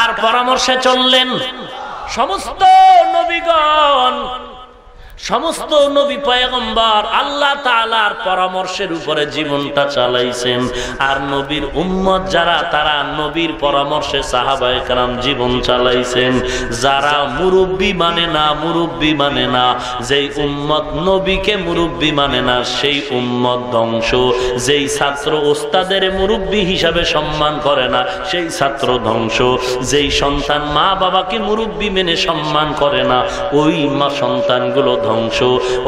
কার পরামর্শে চললেন? সমস্ত নবীগণ, সমস্ত নবী পয়গম্বর আল্লাহ তাআলার পরামর্শের উপরে জীবনটা চালাইছেন। আর নবীর উম্মত যারা, তারা নবীর পরামর্শে সাহাবায়ে কেরাম জীবন চালাইছেন। যারা মুরব্বি মানে না, মুরব্বি মানে না, যেই উম্মত নবীকে মুরব্বি মানে না, সেই উম্মত ধ্বংস। যেই ছাত্র ওস্তাদের মুরব্বি হিসাবে সম্মান করে না, সেই ছাত্র ধ্বংস। যেই সন্তান মা বাবাকে মুরব্বি মেনে সম্মান করে না, ওই মা সন্তানগুলো ধ্বংস।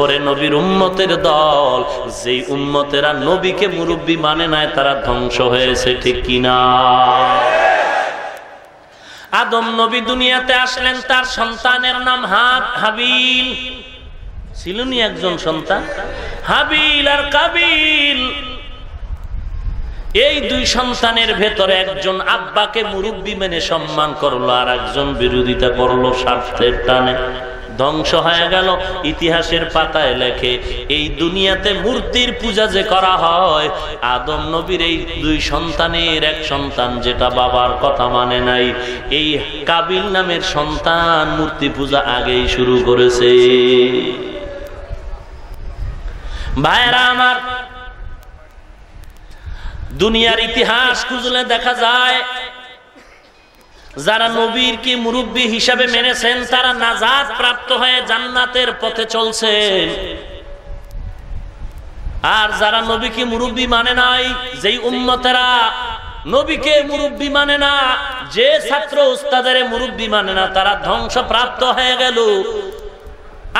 ওরে নবীর উম্মতের দল, যেই উম্মতেরা নবীকে মুরব্বি মানে নাই, তারা ধ্বংস হয়েছে, ঠিক কিনা? আদম নবী দুনিয়াতে আসলেন, তার সন্তানের নাম হাবিল। ছিলনি একজন সন্তান, হাবিল আর কাবিল। এই দুই সন্তানের ভেতরে একজন আব্বাকে মুরব্বি মেনে সম্মান করলো, আর একজন বিরোধিতা করলো স্বার্থের টানে। ধ্বংস হয়ে গেল। ইতিহাসের পাতায় লেখে, এই দুনিয়াতে মূর্তির পূজা যে করা হয়, আদম নবীর এই দুই সন্তানের এক সন্তান যেটা বাবার কথা মানে নাই, এই কাবিল নামের সন্তান মূর্তি পূজা আগেই শুরু করেছে। ভাইরা আমার, দুনিয়ার ইতিহাস খুঁজলে দেখা যায়, যারা নবীর কি মুরব্বি হিসাবে মেনেছেন, তারা নাজাত প্রাপ্ত হয়ে জান্নাতের পথে চলছেন। আর যারা নবীকে মুরব্বি মানে নাই, যেই উম্মতেরা নবীকে মুরব্বি মানে না, যে ছাত্র উস্তাদের মুরব্বি মানে না, তারা ধ্বংস প্রাপ্ত হয়ে গেল।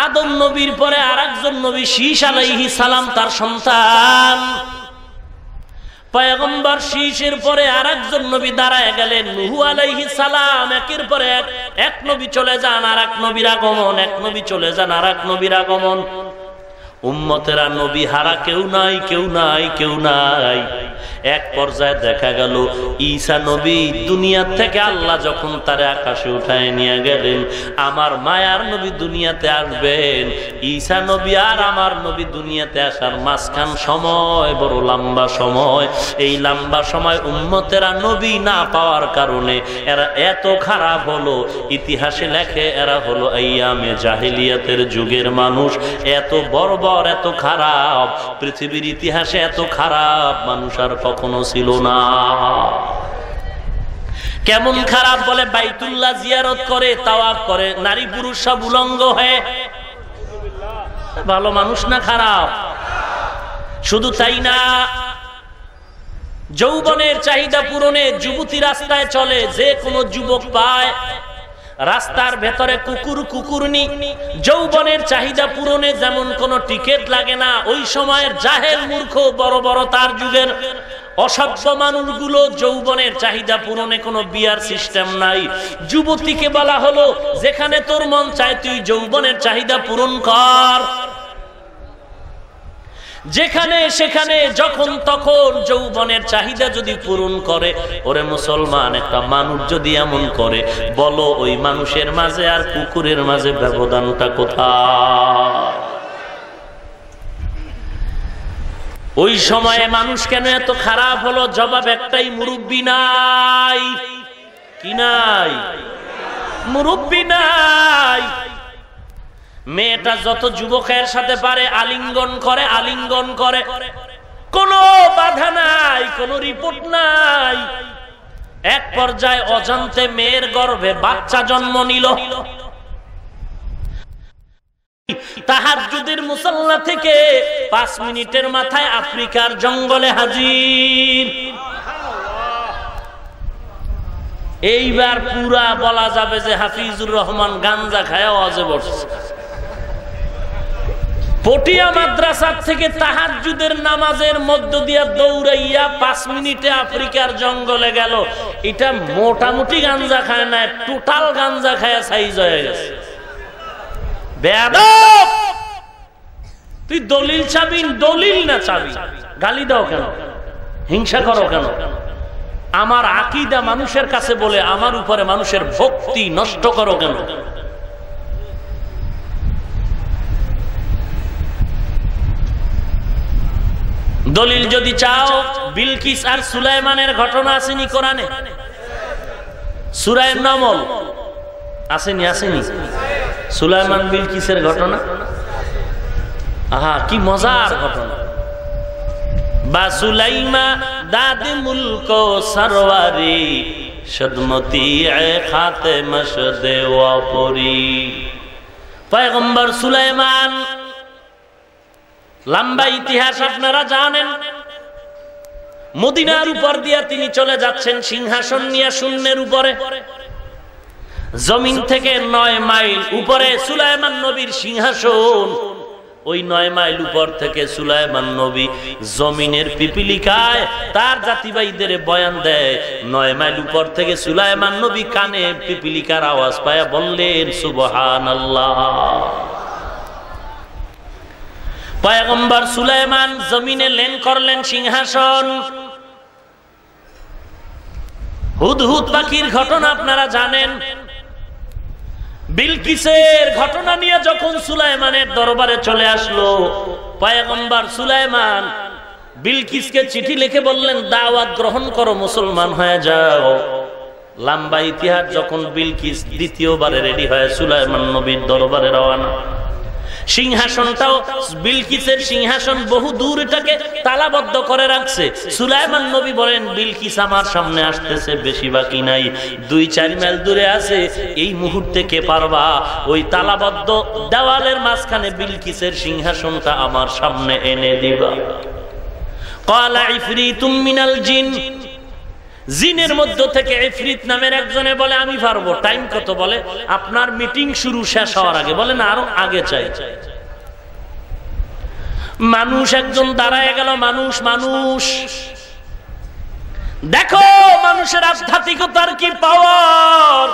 আদম নবীর পরে আরেকজন নবী শীস আলাইহিস সালাম, তার সন্তান। পয়গম্বর শীষের পরে আরেকজন নবী দাঁড়ায় গেলেন, নূহ আলাইহিস সালাম। একের পরে এক নবী চলে যান, আর এক নবীর আগমন, এক নবী চলে যান, আর এক নবীর আগমন। উম্মতেরা নবী হারা কেউ নাই, কেউ নাই, কেউ নাই। এক পর্যায়ে দেখা গেল, ঈসা নবী দুনিয়া থেকে আল্লাহ যখন তারে আকাশে উঠায় নিয়ে গেলেন, আমার মায়ার নবী দুনিয়াতে আসবেন। ঈসা নবী আর আমার নবী দুনিয়াতে আসার মাঝখান সময় বড় লম্বা সময়। এই লম্বা সময় উম্মতেরা নবী না পাওয়ার কারণে এরা এত খারাপ হলো। ইতিহাসে লেখে, এরা হলো আইয়ামে জাহিলিয়াতের যুগের মানুষ। এত বর্বর, এত খারাপ, পৃথিবীর ইতিহাসে এত খারাপ মানুষ আর কখনো ছিল না। কেমন খারাপ বলে, বাইতুল্লাহ জিয়ারত করে, তাওয়াফ করে, নারী পুরুষ সব উলঙ্গ হয়ে। ভালো মানুষ না খারাপ? শুধু তাই না, যৌবনের চাহিদা পূরণে যুবতী রাস্তায় চলে, যে কোনো যুবক পায় রাস্তার ভেতরে কুকুর কুকুরনি। যৌবনের চাহিদা পূরণে যেমন কোনো টিকিট লাগে না, ওই সময়ের জাহেল মূর্খ বড় বড় তার যুগের অসভ্য মানুষগুলো যৌবনের চাহিদা পূরণে কোনো বিয়ার সিস্টেম নাই। যুবতীকে বলা হলো, যেখানে তোর মন চায় তুই যৌবনের চাহিদা পূরণ কর, যেখানে সেখানে যখন তখন যৌবনের চাহিদা যদি পূরণ করে। ওরে মুসলমান, একটা মানুষ যদি এমন করে, বলো ওই মানুষের মাঝে আর কুকুরের মাঝে ব্যবধানটা কোথায়? ওই সময়ে মানুষ কেন এত খারাপ হলো? জবাব একটাই, মুরব্বি নাই। কি নাই? মুরব্বি নাই। মেয়েটা যত যুবকের সাথে পারে আলিঙ্গন করে, আলিঙ্গন করে, কোনো বাধা নাই, কোনো রিপোর্ট নাই। এক পর্যায়ে অজান্তে মেয়ের গর্ভে বাচ্চা জন্ম নিল। তাহাজ্জুদের মুসাল্লা থেকে 5 মিনিটের মাথায় আফ্রিকার জঙ্গলে হাজির। এইবার পুরা বলা যাবে যে হাফিজুর রহমান গাঞ্জা খায় ওয়াজে বসছে। পটিয়া মাদ্রাসার থেকে তাহাজ্জুদের নামাজের মধ্য দিয়া দৌড়াইয়া 5 মিনিটে আফ্রিকার জঙ্গলে গেল। এটা মোটামুটি গাঞ্জা খায় না, টোটাল গাঞ্জা খায় সাইজ হয়ে গেছে। বেয়াদব, তুই দলিল চাবি, দলিল না চাবি, গালি দাও কেন? হিংসা করো কেন? আমার আকীদা মানুষের কাছে বলে আমার উপরে মানুষের ভক্তি নষ্ট করো কেন? দলিল যদি চাও, বিলকিস আর সুলাইমানের ঘটনা আসেনি কোরআনে? সূরা নামল আসেনি আসেনি? সুলাইমান বিলকিসের ঘটনা, আহা কি মজার ঘটনা। বা সুলাইমা দাদি মুলক সরওয়ারি সদমতি খাতে মশদে ওয়াপরি। পয়গম্বর সুলাইমান, লম্বা ইতিহাস আপনারা জানেন। মদিনার উপর দিয়া তিনি চলে যাচ্ছেন সিংহাসন নিয়ে শূন্যের উপরে। জমিন থেকে 9 মাইল উপরে সুলাইমান নবীর সিংহাসন। ওই 9 মাইল উপর থেকে সুলাইমান নবী জমিনের পিপিলিকায় তার জাতিভাইদের বয়ান দেয়। 9 মাইল উপর থেকে সুলাইমান নবী কানে পিপিলিকার আওয়াজ পায়া বললেন সুবহানাল্লাহ। পয়গম্বর সুলাইমান জমিনে লেন করলেন সিংহাসন। হুদহুদ পাখির ঘটনা আপনারা জানেন। বিলকিসের ঘটনা নিয়ে যখন সুলাইমানের দরবারে চলে আসলো, পয়গম্বর সুলাইমান বিলকিসকে চিঠি লিখে বললেন দাওয়াত গ্রহণ করো, মুসলমান হয়ে যাও। লম্বা ইতিহাস। যখন বিলকিস দ্বিতীয়বারে রেডি হয় সুলাইমান নবীর দরবারে রওনা। সিংহাসনটাও বিলকিসের সিংহাসন বহু দূর, এটাকে তালাবদ্ধ করে রাখছে। সুলাইমান নবী বলেন বিলকিস আমার সামনে আসতেছে, বেশি বাকি নাই, 2-4 মাইল দূরে আছে। এই মুহূর্তে কে পারবা ওই তালাবদ্ধ দেওয়ালের মাঝখানে বিলকিসের সিংহাসনটা আমার সামনে এনে দিবা? ক্বালা ইফরিতুম মিনাল জিন। জিনের মধ্য থেকে ইফরিত নামের একজনে বলে আমি পারবো। টাইম কত? বলে আপনার মিটিং শুরু শেষ হওয়ার আগে। বলে না, আরো আগে চাই। মানুষ একজন দাঁড়ায় গেল। মানুষ দেখো মানুষের আধ্যাত্মিকতার কি পাওয়ার।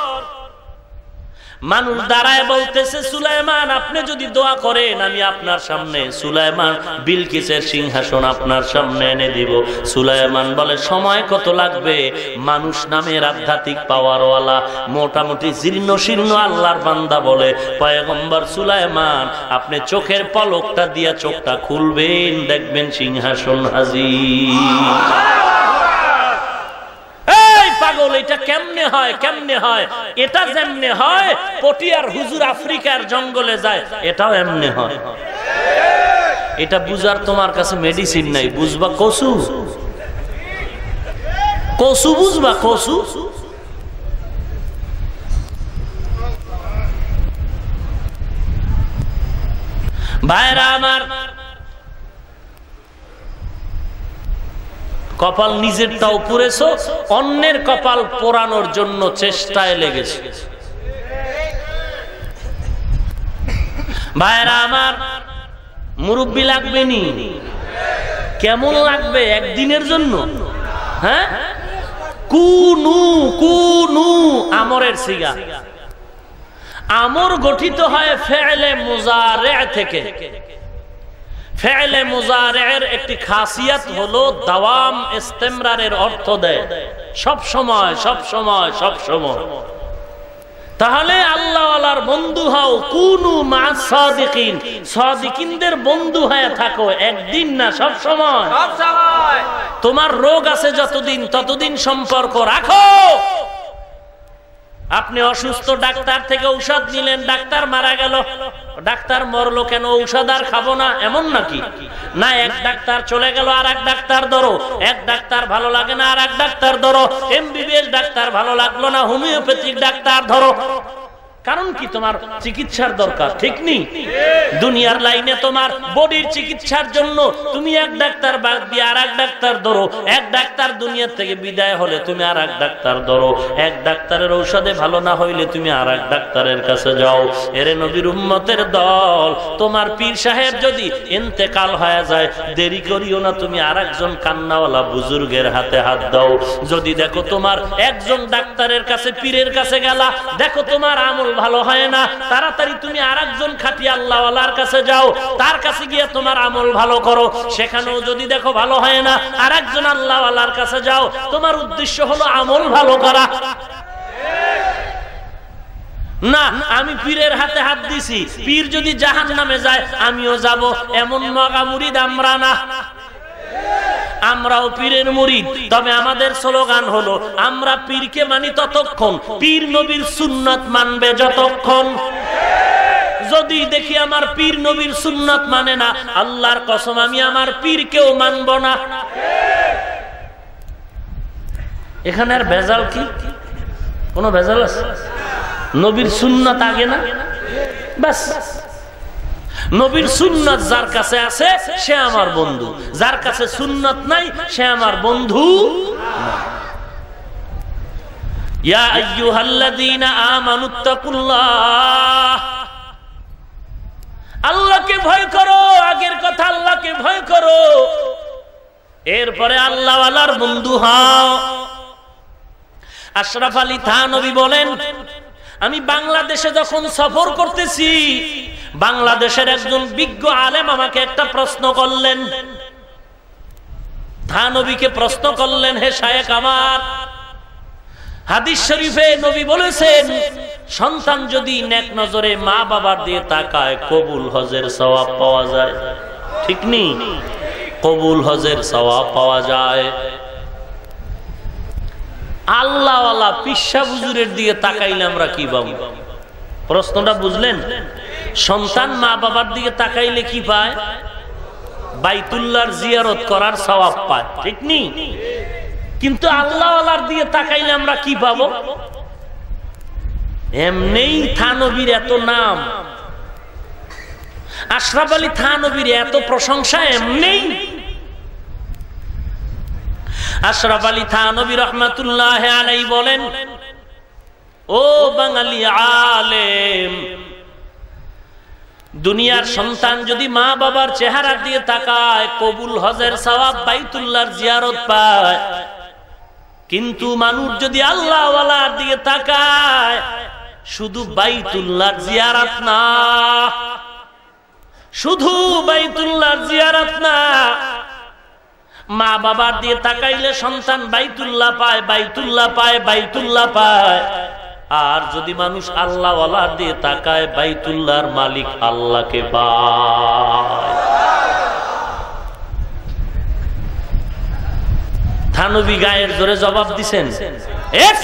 মানুষ দাঁড়ায় বলতেছে সুলাইমান আপনি যদি দোয়া করেন আমি আপনার সামনে সুলাইমান বিলকিসের সিংহাসন আপনার সামনে এনে দিব। সুলাইমান বলে সময় কত লাগবে? মানুষ নামের আধ্যাত্মিক পাওয়ারওয়ালা মোটামুটি জীর্ণ শীর্ণ আল্লাহর বান্দা বলে পয়গম্বর সুলাইমান আপনি চোখের পলকটা দিয়া চোখটা খুলবেন, দেখবেন সিংহাসন হাজির। পাগল, এটা কেমনে হয়? কেমনে হয়? এটা যেমনে হয় পটিয়ার হুজুর আফ্রিকার জঙ্গলে যায়, এটাও এমনে হয়। এটা বুঝার তোমার কাছে মেডিসিন নাই। বুঝবা কসু, কসু বুঝবা কসু। ভাইরা আমার, কপাল নিজেরটাও পুড়েছো, অন্যের কপাল পোড়ানোর জন্য চেষ্টায় লেগেছে। ভাইরা আমার, মুরব্বি লাগবে নি? কেমন লাগবে একদিনের জন্য? হ্যাঁ, কুনু কুনু আমরের সিগা। আমর গঠিত হয় ফেলে মুজারে থেকে। ফেলে মুজারের একটি খাসিয়াত হলো দাওয়াম, ইস্তেমরারের অর্থ দেয় সব সময় সব সময় সব সময়। তাহলে আল্লাহওয়ালার বন্ধু হও, কুনু মা সাদিকিন, সাদিকিনদের বন্ধু হয়ে থাকো, একদিন না সব সময়। তোমার রোগ আছে যতদিন ততদিন সম্পর্ক রাখো। আপনি অসুস্থ, ডাক্তার থেকে ঔষধ নিলেন, ডাক্তার মারা গেল, ডাক্তার মরলো কেন, ঔষধ আর খাবো না এমন নাকি? না, এক ডাক্তার চলে গেল আর এক ডাক্তার ধরো, এক ডাক্তার ভালো লাগে না আর এক ডাক্তার ধরো, এমবিবিএস ডাক্তার ভালো লাগলো না হোমিওপ্যাথিক ডাক্তার ধরো। কারণ কি? তোমার চিকিৎসার দরকার, ঠিক নেই? দুনিয়ার লাইনে তোমার বডির চিকিৎসার জন্য তুমি এক ডাক্তার বাদ দিয়ে আর এক ডাক্তার ধরো। এক ডাক্তার দুনিয়ার থেকে বিদায় হলে তুমি আর এক ডাক্তার ধরো। এক ডাক্তারের ঔষধে ভালো না হইলে তুমি আর এক ডাক্তারের কাছে যাও। এরে নবীর উম্মতের দল, তোমার পীর সাহেব যদি ইন্তেকাল হয়ে যায় দেরি করিও না, তুমি আর একজন কান্নাওয়ালা বুজুর্গের হাতে হাত দাও। যদি দেখো তোমার একজন ডাক্তারের কাছে পীরের কাছে গেলা, দেখো তোমার আমল ভালো হয় না, তাড়াতাড়ি তুমি আরেকজন খাঁটি আল্লাহওয়ালার কাছে যাও, তার কাছে গিয়ে তোমার আমল ভালো করো। সেখানেও যদি দেখো ভালো হয় না, আরেকজন আল্লাহওয়ালার কাছে যাও। তোমার উদ্দেশ্য হলো আমল ভালো করা। না, আমি পীরের হাতে হাত দিছি, পীর যদি জাহান্নামে যায় আমিও যাব, এমন মগা মুরিদ আমরা না। আমরাও পীরের মুরিদ, তবে আমাদের স্লোগান হলো আমরা পীরকে মানি ততক্ষণ, পীর নবীর সুন্নাত মানবে যতক্ষণ। যদি দেখি আমার পীর নবীর সুন্নাত মানে না, আল্লাহর কসম আমি আমার পীরকেও মানব না। এখানে আর ভেজাল কি? কোন ভেজাল আছে? নবীর সুন্নাত আগে না, বাস। নবীর সুন্নাত যার কাছে আছে সে আমার বন্ধু, যার কাছে সুন্নাত নাই সে আমার বন্ধু না। ইয়া আইয়ুহাল্লাযীনা আমানুত্তাকুল্লাহ, আল্লাহকে ভয় করো। আগের কথা আল্লাহকে ভয় করো, এরপরে আল্লাহওয়ালার বন্ধু হও। আশরাফ আলী থানভী বলেন, আমি বাংলাদেশে যখন সফর করতেছি, বাংলাদেশের একজন বিজ্ঞ আলেম আমাকে একটা প্রশ্ন করলেন। থানভীকে প্রশ্ন করলেন, হে শায়েখ আমার, হাদিস শরীফে নবী বলেছেন সন্তান যদি নেক নজরে মা বাবার দিয়ে তাকায় কবুল হজের সওয়াব পাওয়া যায়। ঠিক নেই? কবুল হজের সওয়াব পাওয়া যায়। আল্লাহওয়ালা পিসা হুজুরের দিকে তাকাইলে আমরা কি পাবো? প্রশ্নটা বুঝলেন? সন্তান মা বাবার দিকে তাকাইলে কি পায়? বাইতুল্লাহর জিয়ারত করার সওয়াব পায়। ঠিক নেই? কিন্তু আল্লাহওয়ালার দিকে তাকাইলে আমরা কি পাবো? এমনেই থানভীর এত নাম, আশরাফ আলী থানভীর এত প্রশংসা এমনেই। আশরাফ আলী থানভী রাহমাতুল্লাহি আলাইহি বলেন, ও বাঙালি আলেম, দুনিয়ার সন্তান যদি মা বাবার চেহারা দিয়ে তাকায় কবুল হজের সওয়াব বাইতুল্লাহর জিয়ারত পায়, কিন্তু মানুষ যদি আল্লাহওয়ালার দিকে তাকায় শুধু বাইতুল্লাহর জিয়ারত না, শুধু বাইতুল্লাহর জিয়ারত না, মা বাবার দিয়ে তাকাইলে সন্তান বাইতুল্লাহ পায়, বাইতুল্লাহ পায়, বাইতুল্লাহ পায়। আর যদি মানুষ আল্লাহওয়ালার দিয়ে তাকায় বাইতুল্লাহর মালিক আল্লাহকে পায়। থানভী গায়ের জোরে জবাব দিছেন,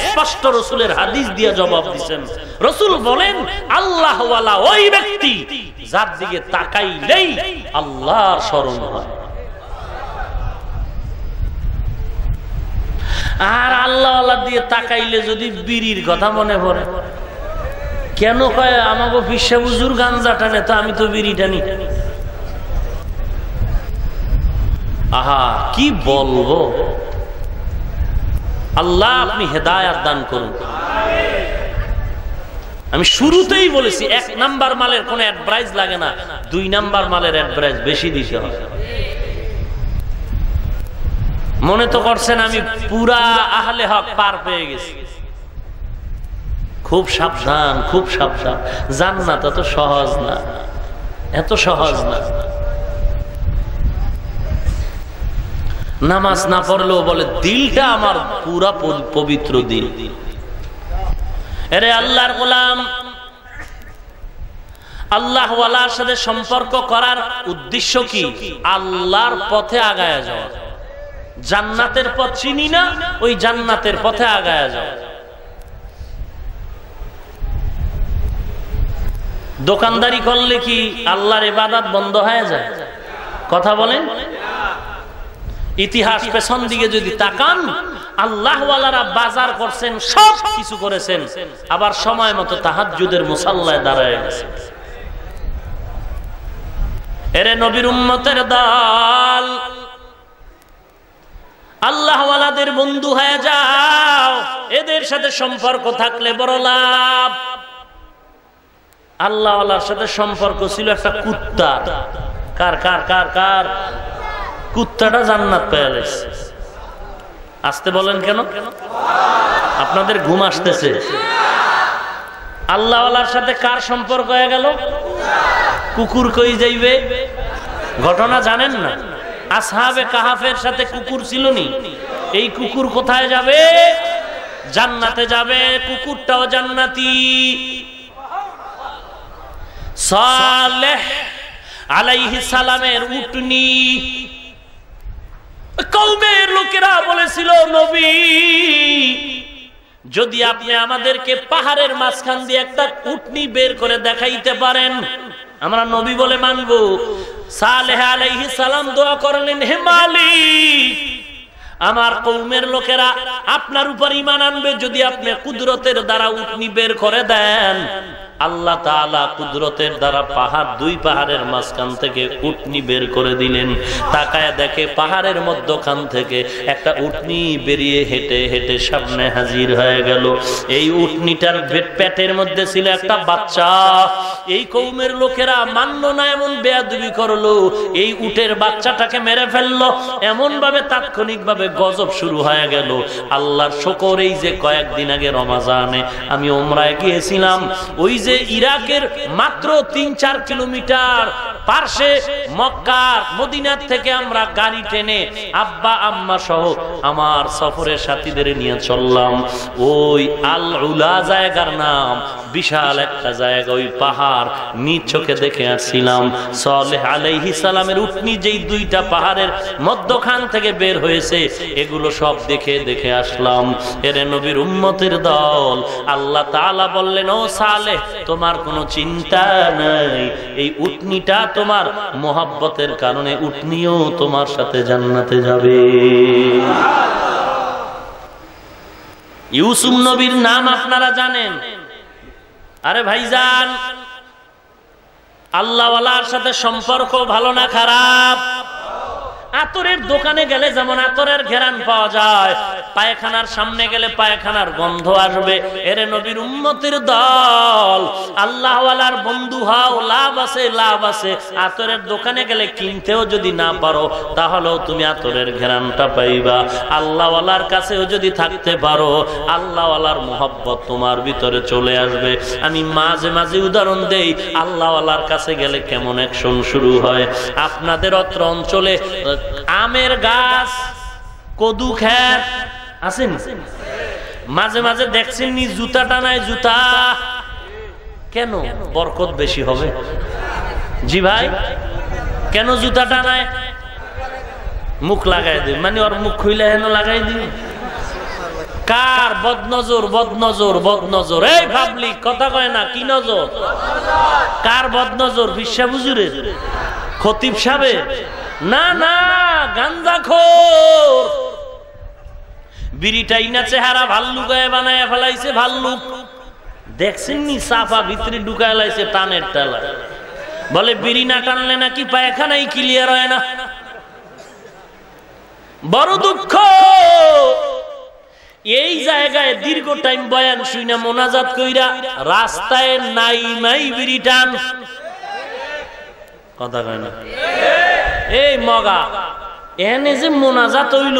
স্পষ্ট রাসূলের হাদিস দিয়ে জবাব দিছেন। রাসূল বলেন আল্লাহওয়ালা ওই ব্যক্তি যার দিকে তাকাইলেই আল্লাহর স্মরণ হয়। আর আল্লাহওয়ালা দিয়ে তাকাইলে যদি বিড়ির কথা মনে পড়ে, কেন কয় আমাকে পিসা হুজুর গাঞ্জা টানে, তো আমি তো বিড়ি টানি। আহা কি বলবো। আল্লাহ আপনি হেদায়েত দান করুন। আমি শুরুতেই বলেছি 1 নাম্বার মালের কোনো অ্যাডভাইস লাগে না, 2 নাম্বার মালের অ্যাডভাইস বেশি দিতে হয়। মনে তো করছেন আমি পুরা আহলে হক পার পেয়ে গেছি। খুব সাবধান, খুব সাবধান। জান্নাত এত সহজ না, এত সহজ না। নামাজ না পড়লেও বলে দিলটা আমার পুরা পবিত্র দিল। এরে আল্লাহর গোলাম, আল্লাহওয়ালার সাথে সম্পর্ক করার উদ্দেশ্য কি? আল্লাহর পথে আগায়া যাওয়া। জান্নাতের পথ চিনি না, ওই জান্নাতের পথে আগায়া যাওয়া। দোকানদারি করলে কি আল্লাহর ইবাদত বন্ধ হয়ে যায়? কথা বলেন। ইতিহাস পেছন দিকে যদি তাকান, আল্লাহওয়ালারা বাজার করছেন, সব কিছু করেছেন, আবার সময় মতো তাহাজ্জুদের মুসাল্লায় দাঁড়ায় গেছেন। এরে নবীর উম্মতের দল, আল্লাহওয়ালাদের বন্ধু হয়ে যাও। এদের সাথে সম্পর্ক থাকলে বড় লাভ। আল্লাহওয়ালার সাথে সম্পর্ক ছিল একটা কুত্তা। কার কার কার কার? কুত্তাটা জান্নাত পেয়ে গেছে। আসতে বলেন কেন? আপনাদের ঘুম আসতেছে? আল্লাহওয়ালার সাথে কার সম্পর্ক হয়ে গেল? কুকুর কই যাইবে? ঘটনা জানেন না? আসহাবে কাহাফের সাথে কুকুর ছিল নি? এই কুকুর কোথায় যাবে? জান্নাতে যাবে। কুকুরটাও জান্নাতি। সালেহ আলাইহিস সালামের উটনি কওমের লোকেরা বলেছিল, নবী যদি আপনি আমাদেরকে পাহাড়ের মাঝখান দিয়ে একটা উটনি বের করে দেখাইতে পারেন আমরা নবী বলে মানব। সালেহ আলাইহিস সালাম দোয়া করলেন, হে মালিক, আমার কওমের লোকেরা আপনার উপর ঈমান আনবে যদি আপনি কুদরতের দ্বারা উটনি বের করে দেন। আল্লাহ তাআলা কুদরতের দ্বারা পাহাড়, দুই পাহাড়ের মাঝখান থেকে উটনি বের করে দিলেন। তাকায় দেখে পাহাড়ের মধ্যখান থেকে একটা উটনি বেরিয়ে হেঁটে হেঁটে সামনে হাজির হয়ে গেল। এই উটনিটার পেটের মধ্যে ছিল একটা বাচ্চা। এই কওমের লোকেরা মানল না, এমন বেয়াদবি করলো, এই উটের বাচ্চাটাকে মেরে ফেললো। এমন ভাবে তাৎক্ষণিক ভাবে গজব শুরু হয়ে গেল। আল্লাহর শুকর, এই যে কয়েকদিন আগে রমাজানে আমি উমরায় গিয়েছিলাম, ওই যে ইরাকের মাত্র ৩-৪ কিলোমিটার পার্শ্বে মক্কার মদিনার থেকে আমরা গাড়ি টেনে আব্বা আম্মা সহ আমার সফরের সাথীদের নিয়ে চললাম। ওই আল উলা জায়গার নাম, বিশাল একটা জায়গা, ওই পাহাড় নিজ চোখে দেখে আসছিলাম। সালেহ আলাইহিস সালামের উটনি যেই দুইটা পাহাড়ের মধ্যখান থেকে বের হয়েছে, এগুলো সব দেখে দেখে আসলাম। এরে নবীর উম্মতের দল, আল্লাহ তাআলা বললেন, ও সালেহ, তোমার কোনো চিন্তা নাই, এই উটনিটা তোমার মোহাব্বতের কারণে উটনিও তোমার সাথে জান্নাতে যাবে। ইউসুফ নবীর নাম আপনারা জানেন। আরে ভাইজান, আল্লাহওয়ালার সাথে সম্পর্ক ভালো না খারাপ? আতরের দোকানে গেলে যেমন আতরের ঘেরান পাওয়া যায়, পায়খানার সামনে গেলে পায়খানার গন্ধ আসবে। এরে নবীর উম্মতের দল, আল্লাহওয়ালার বন্ধু হও, লাভ আছে, লাভ আছে। আতরের দোকানে গেলে কিনতেও যদি না পারো, তাহলেও তুমি আতরের ঘেরানটা পাইবা। আল্লাহওয়ালার কাছেও যদি থাকতে পারো, আল্লাহওয়ালার মোহব্বত তোমার ভিতরে চলে আসবে। আমি মাঝে মাঝে উদাহরণ দেই, আল্লাহওয়ালার কাছে গেলে কেমন অ্যাকশন শুরু হয়। আপনাদের অত্র অঞ্চলে আমের গাছ, কদু খেত আছেন, মাঝে মাঝে দেখছেন নি জুতা টানায় জুতা। কেন? বরকত বেশি হবে। জি ভাই, কেন জুতা টানায়? মুখ লাগাই দিই, মানে ওর মুখ খুইলে হেন লাগাই দিই। কার? বদনজর, বদনজর, বদনজর। এই ভাবলি কথা কয় না, কি নজর? কার বদনজর? বিশ্বাস হুজুরের, খতিব সাহেবের? না না, গাঞ্জাখোর। বিড়িটাই না চেহারা ভাল্লুকায় বানায় ফেলাইছে, ভাল্লুক। দেখছেন নি সাফা ভিতরে ঢুকায় লাইছে টানের টালা। বলে বিড়ি না টানলে নাকি পায়খানাই ক্লিয়ার হয় না। বড় দুঃখ। এই জায়গায় দীর্ঘ টাইম বয়ান শুইনা মোনাজাত কইরা রাস্তায় নাই নাই বিড়ি টান। কথা কয় না? এই মগা, এনে যে মোনাজাত হইল,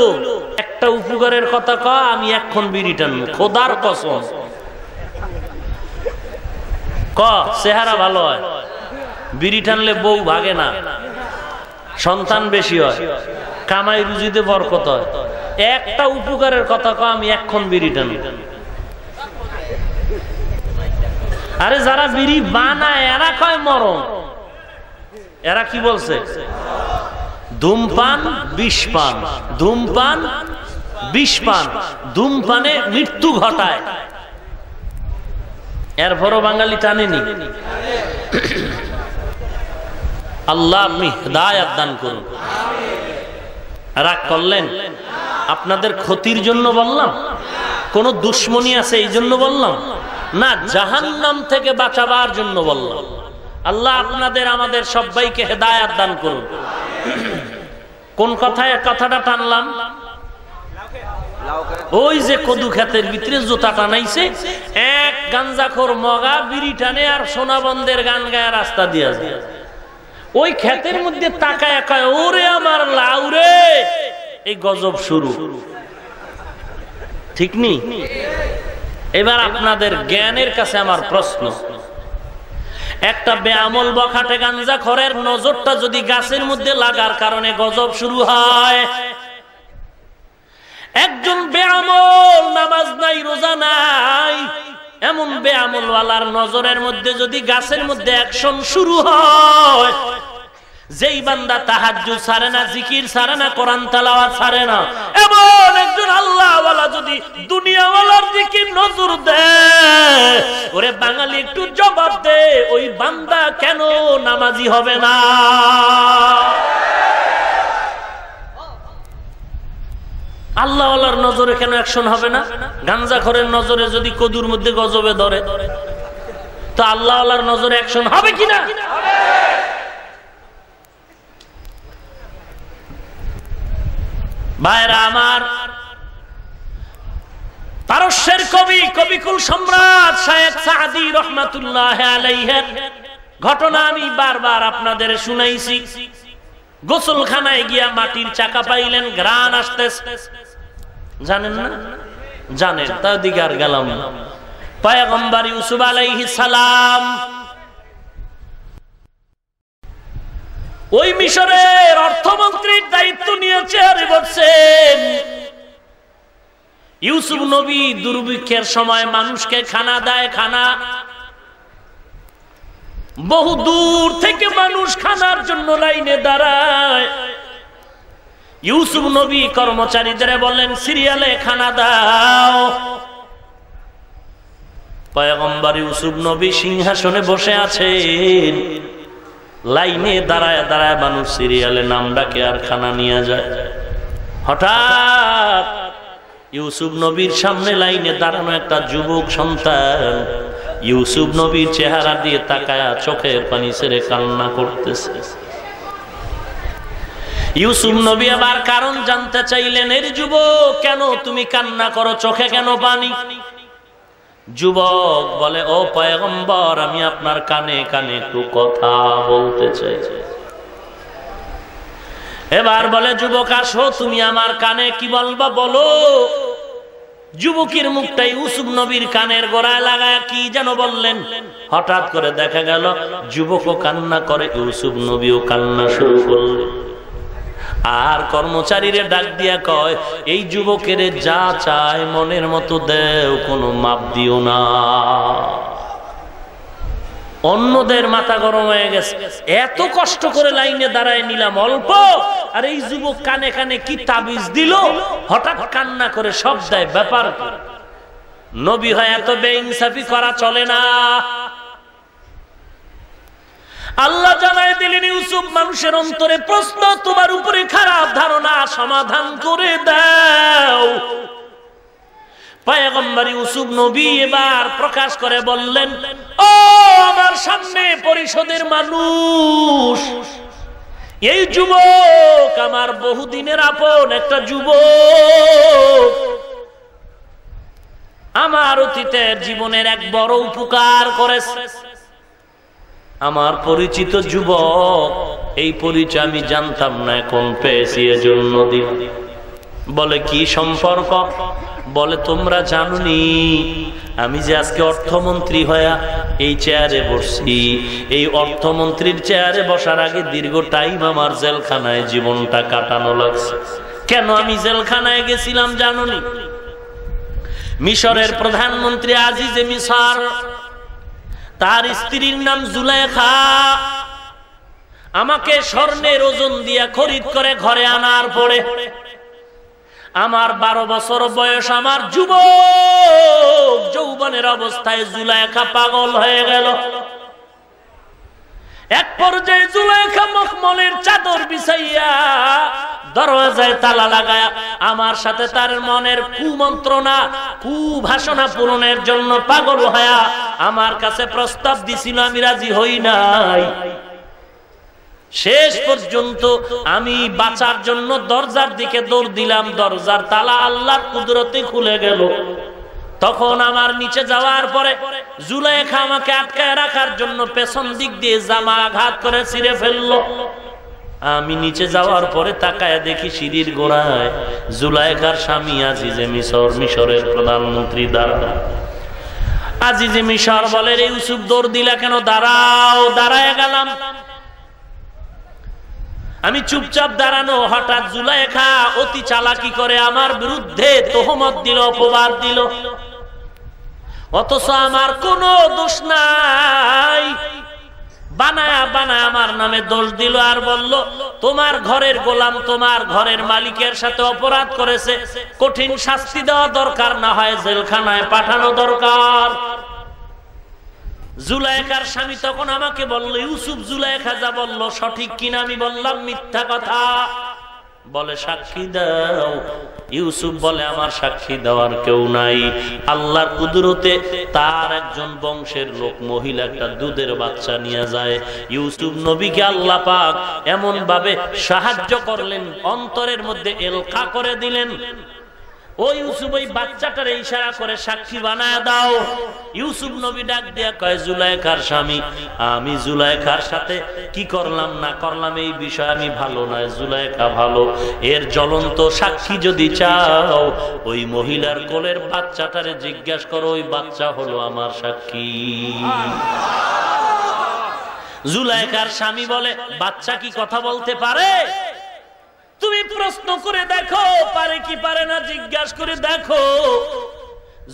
একটা উপকারের কথা ক, আমি এখন বিড়ি টানবো, খোদার কসম। ক, চেহারা ভালো হয়, বিড়ি টানলে বউ ভাগে না, সন্তান বেশি হয়, কামাই রুজিতে বরকত হয়। একটা উপকারের কথা ক, আমি এখন বিড়ি টানবো। আরে যারা বিড়ি বানায় এরা কয় মরণ। এরা কি বলছে? ধূমপান বিষপান, ধূমপান বিষপান, ধূমপানে মৃত্যু ঘটায়। এরপরও বাঙালি টানেনি। আল্লাহ আপনি হিদায়াত দান করুন। রাগ করলেন? আপনাদের ক্ষতির জন্য বললাম? কোন দুশ্মনী আছে এই জন্য বললাম না, জাহান্নাম থেকে বাঁচাবার জন্য বললাম। আল্লাহ আপনাদের আমাদের সবাইকে হিদায়াত দান করুন। কোন কথায় কথাটা টানলাম? ওই যে কদু ক্ষেতের ভিতরে জুতা টানাইছে, এক গাঞ্জাখোর মগা বিড়ি টানে আর সোনাবন্দের গান গায়ে রাস্তা দিয়ে যায়। ওই ক্ষেতের মধ্যে তাকায় কয়, ওরে আমার লাউ রে। এই গজব শুরু, ঠিক নি? এবার আপনাদের জ্ঞানের কাছে আমার প্রশ্ন, একটা বেআমল বখাটে গাঞ্জাখোরের নজরটা যদি গাছের মধ্যে লাগার কারণে গজব শুরু হয়, একজন বেআমল, নামাজ নাই, রোজা নাই, এমন বেআমল ওয়ালার নজরের মধ্যে যদি গাছের মধ্যে অ্যাকশন শুরু হয়, যেই বান্দা তাহাজ্জুদ ছাড়ে না, জিকির ছাড়ে না, কোরআন তেলাওয়াত ছাড়ে না, এমন একজন আল্লাহওয়ালা যদি দুনিয়াওয়ালার দিকে নজর দেয়, ওরে বাঙালি একটু জবাব দে, ওই বান্দা কেন নামাজি হবে না? আল্লাহওয়ালার নজরে কেন অ্যাকশন হবে না? গাঞ্জাখোরের নজরে যদি কদুর মধ্যে গজবে ধরে, তো আল্লাহওয়ালার নজরে অ্যাকশন হবে কিনা? ভাইরা আমার, পারস্যের কবি, কবিকুল সম্রাট শায়েখ সাদি রহমাতুল্লাহ আলাইহির ঘটনা আমি বারবার আপনাদের শুনাইছি। গোসলখানায় গিয়া মাটির চাকা পাইলেন, ঘ্রাণ আসতেছে, জানেন না? জানেন, তার দিকে আর গেলাম না। পয়গম্বর ইউসুফ আলাইহিস সালাম ওই মিশরের অর্থমন্ত্রীর দায়িত্ব নিয়ে চেয়ারে বসছেন। ইউসুফ নবী দুর্ভিক্ষের সময় মানুষকে খানা দেয়, খানা বহু দূর থেকে মানুষ খানার জন্য লাইনে দাঁড়ায়। ইউসুফ নবী কর্মচারীদের বললেন, সিরিয়ালে খানা দাও। পয়গম্বর ইউসুফ নবী সিংহাসনে বসে আছেন, লাইনে দাঁড়ায় দাঁড়ায় মানুষ সিরিয়ালে নাম ডাকে আর খানা নিয়ে যায়। হঠাৎ ইউসুফ নবীর সামনে লাইনে দাঁড়ানো একটা যুবক সন্তান ইউসুফ নবীর চেহারা দিয়ে তাকায়া চোখের পানি ছেড়ে কান্না করতেছে। ইউসুফ নবী আবার কারণ জানতে চাইলেন, এর যুবক কেন তুমি কান্না করো, চোখে কেন পানি? যুবক বলে, ও পয়গম্বর, আমি আপনার কানে কানে একটু কথা বলতে চাই। এবার বলে, যুবক আসো, তুমি আমার কানে কি বলবা বলো। যুবকের মুখটা ইউসুফ নবীর কানের গোড়ায় লাগায় কি যেন বললেন। হঠাৎ করে দেখা গেল যুবকও কান্না করে, ইউসুফ নবীও কান্না শুরু করলেন। আর কর্মচারীরে ডাক দিয়া কয়, এই যুবকের যা চায় মনের মতো দেও, কোনো মাপ দিও না। অন্যদের মাথা গরম হয়ে গেছে, এত কষ্ট করে লাইনে দাঁড়ায় নিলাম অল্প, আর এই যুবক কানে কানে কি তাবিজ দিল, হঠাৎ কান্না করে সব দেয়, ব্যাপার কি? নবী হয় এত বেইনসাফি করা চলে না। আল্লাহ জানায় দিলেন, ইউসুফ, মানুষের অন্তরে প্রশ্ন, তোমার উপরে খারাপ ধারণা, সমাধান করে দাও। পয়গম্বর ইউসুফ নবী এবার প্রকাশ করে বললেন, ও আমার সামনে পরিষদের মানুষ, এই যুবক আমার বহুদিনের আপন একটা যুবক, আমার অতীতের জীবনের এক বড় উপকার করেছে। আমার পরিচিত যুবক, এই পরিচয় আমি জানতাম না, এখন পেয়েছি, এজন্য দিন। বলে, কি সম্পর্ক? বলে, তোমরা জানোনি আমি যে আজকে অর্থমন্ত্রী হয়ে এই চেয়ারে বসছি, এই অর্থমন্ত্রীর চেয়ারে বসার আগে দীর্ঘ টাইম আমার জেলখানায় জীবনটা কাটানো লাগছে। কেন আমি জেলখানায় গেছিলাম জানোনি? মিশরের প্রধানমন্ত্রী আজিজে মিশর, তার স্ত্রীর নাম জুলেখা, আমাকে স্বর্ণের ওজন দিয়া খরিদ করে ঘরে আনার পরে আমার 12 বছর বয়স, আমার যুবক যৌবনের অবস্থায় জুলেখা পাগল হয়ে গেল। এক পর্যায়ে জুলেখা মখমলের চাদর বিছাইয়া দরওয়াজায় তালা লাগায়া আমার সাথে তার মনের কুমন্ত্রণা, কুভাষণা পূরণের জন্য পাগল হয়া আমার কাছে প্রস্তাব দিছিল, আমি রাজি হই নাই। শেষ পর্যন্ত আমি বাঁচার জন্য দরজার দিকে দৌড় দিলাম, দরজার তালা আল্লাহর কুদরতে খুলে গেল। তখন আমার নিচে যাওয়ার পরে জুলেখা আমাকে আটকায় রাখার জন্য পেছন দিক দিয়ে জামা আঘাত করে ছিঁড়ে ফেললো। আমি নিচে যাওয়ার পরে তাকায় দেখি সিঁড়ির গোড়ায় জুলেখার স্বামী আজিজে মিশর, মিশরের প্রধানমন্ত্রী দাঁড়া। আজিজে মিশর বলে, রে ইউসুফ, দৌড় দিলা কেন? দাঁড়াও। দাঁড়ায় গেলাম, আমি চুপচাপ দাঁড়ানো। হঠাৎ জুলেখা অতি চালাকি করে আমার বিরুদ্ধে তোহমত দিল, অপবাদ দিল, অথচ আমার কোনো দোষ নাই। বানায়া বানায়া আমার নামে দোষ দিল আর বলল তোমার ঘরের গোলাম তোমার ঘরের মালিকের সাথে অপরাধ করেছে, কঠিন শাস্তি দেওয়া দরকার, না হয় জেলখানায় পাঠানো দরকার। জুলাইখার স্বামী তখন আমাকে বলল, ইউসুফ জুলাইখা যা বলল সঠিক কিনা? আমি বললাম মিথ্যা কথা। বলে সাক্ষী দাও। ইউসুফ বলে আমার সাক্ষী দেওয়ার কেউ নাই। আল্লাহর কুদরতে তার একজন বংশের লোক মহিলা একটা দুধের বাচ্চা নিয়ে যায়। ইউসুফ নবীকে আল্লাহ পাক এমন ভাবে সাহায্য করলেন, অন্তরের মধ্যে এলকা করে দিলেন। ও ইউসুফ ওই বাচ্চাটার ইশারা করে সাক্ষী বানায় দাও। ইউসুফ নবী ডাক দিয়া কয়, জুলাইখার স্বামী, আমি জুলাইখার সাথে কি করলাম না করলাম এই বিষয় আমি ভালো নয়, জুলাইখা ভালো। এর জ্বলন্ত সাক্ষী যদি চাও ওই মহিলার কোলের বাচ্চাটারে জিজ্ঞাসা করো, ওই বাচ্চা হলো আমার সাক্ষী। জুলাইখার স্বামী বলে, বাচ্চা কি কথা বলতে পারে? তুমি প্রশ্ন করে দেখো পারে কি পারে না, জিজ্ঞাসা করে দেখো।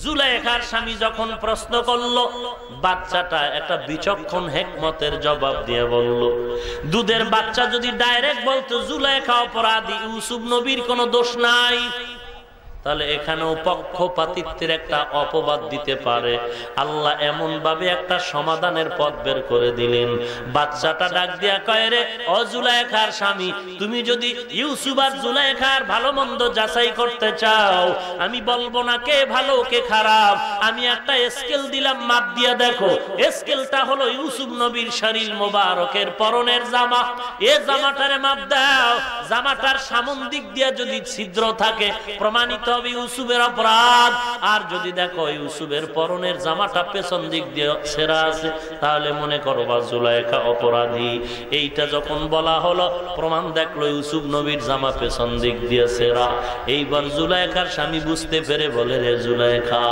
জুলাইখার স্বামী যখন প্রশ্ন করলো, বাচ্চাটা একটা বিচক্ষণ হিকমতের জবাব দিয়ে বলল, দুধের বাচ্চা যদি ডাইরেক্ট বলতো জুলাইখা অপরাধী, ইউসুফ নবীর কোনো দোষ নাই, তাহলে এখানেও পক্ষপাতিত্বের একটা অপবাদ দিতে পারে। আল্লাহ এমন ভাবে একটা সমাধানের পথ বের করে দিলেন। বাচ্চাটা ডাক দিয়া কয়, রে ও জুলাইখার স্বামী, তুমি যদি ইউসুফ আর জুলাইখার ভালো মন্দ যাচাই করতে চাও, আমি বলবো না কে ভালো কে খারাপ, আমি একটা স্কেল দিলাম, মাপ দিয়া দেখো। স্কেলটা হলো ইউসুফ নবীর শরীর মোবারকের পরনের জামা। এ জামাটারে মাপ দাও, জামাটার সামন দিক দিয়া যদি ছিদ্র থাকে প্রমাণিত হবে ইউসুফের অপরাধ। আর যদি দেখো ইউসুফের পরনের জামাটা পেছন দিক দিয়ে ছেঁড়া আছে, তাহলে মনে করো বা জুলাইখা অপরাধী। এইটা যখন বলা হলো, প্রমাণ দেখলো ইউসুফ নবীর জামা পেছন দিক দিয়ে ছেঁড়া। এইবার জুলাইখার স্বামী বুঝতে পেরে বলে, রে জুলাইখা,